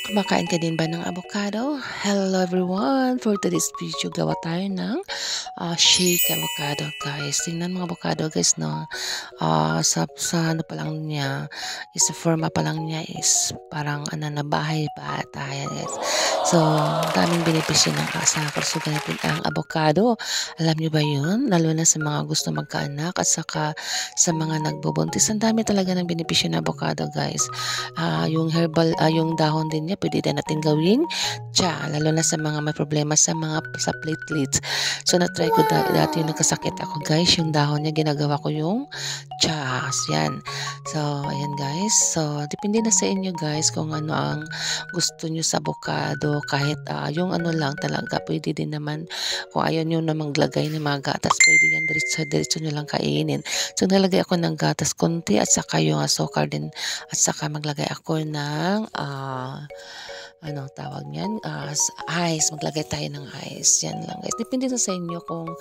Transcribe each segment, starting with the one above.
Kumakain ka din ba ng avocado? Hello everyone! For today's video, gawa tayo ng shake avocado guys. Tingnan mga avocado guys no. Sa ano pa lang niya, sa forma pa lang niya is parang ano na bahay bata yan guys. So, daming benepisyo ng sa kalusugan ang avocado. Alam niyo ba yun? Lalo na sa mga gusto magkaanak at saka sa mga nagbubuntis. Ang dami talaga ng benepisyo ng avocado guys. Yung herbal, yung dahon din niya pwede din natin gawing tsa, lalo na sa mga may problema sa platelets. So na-try ko dati yung nagkasakit ako guys, yung dahon niya ginagawa ko yung tsa, yan. So ayan guys, so depende na sa inyo guys kung ano ang gusto nyo sa avocado, kahit yung ano lang talaga, pwede din naman kung ayaw nyo na maglagay ng mga gatas, pwede yan diretso nyo lang kainin. So nalagay ako ng gatas konti at saka yung asukar din at saka maglagay ako ng ano tawag niyan? Ice. Maglagay tayo ng ice. Yan lang guys. Depende na sa inyo kung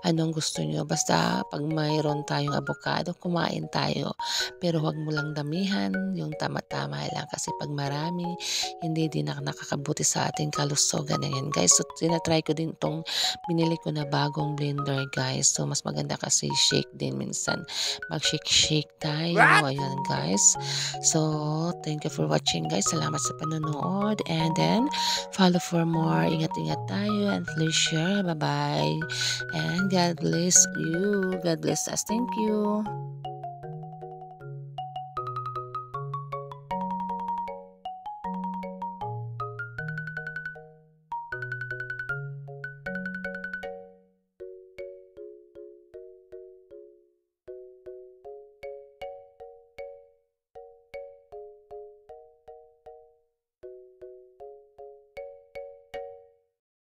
anong gusto nyo. Basta pag mayroon tayong avocado, kumain tayo. Pero huwag mo lang damihan. Yung tama-tama lang. Kasi pag marami, hindi din nakakabuti sa ating kalusugan. Yan guys. So tinatry ko din itong binili ko na bagong blender guys. So mas maganda kasi shake din minsan. Mag-shake-shake tayo. Ayan guys. So, thank you for watching guys. Salamat sa panonood. And then, follow for more. Ingat-ingat tayo and please share. Bye-bye. And God bless you. God bless us. Thank you.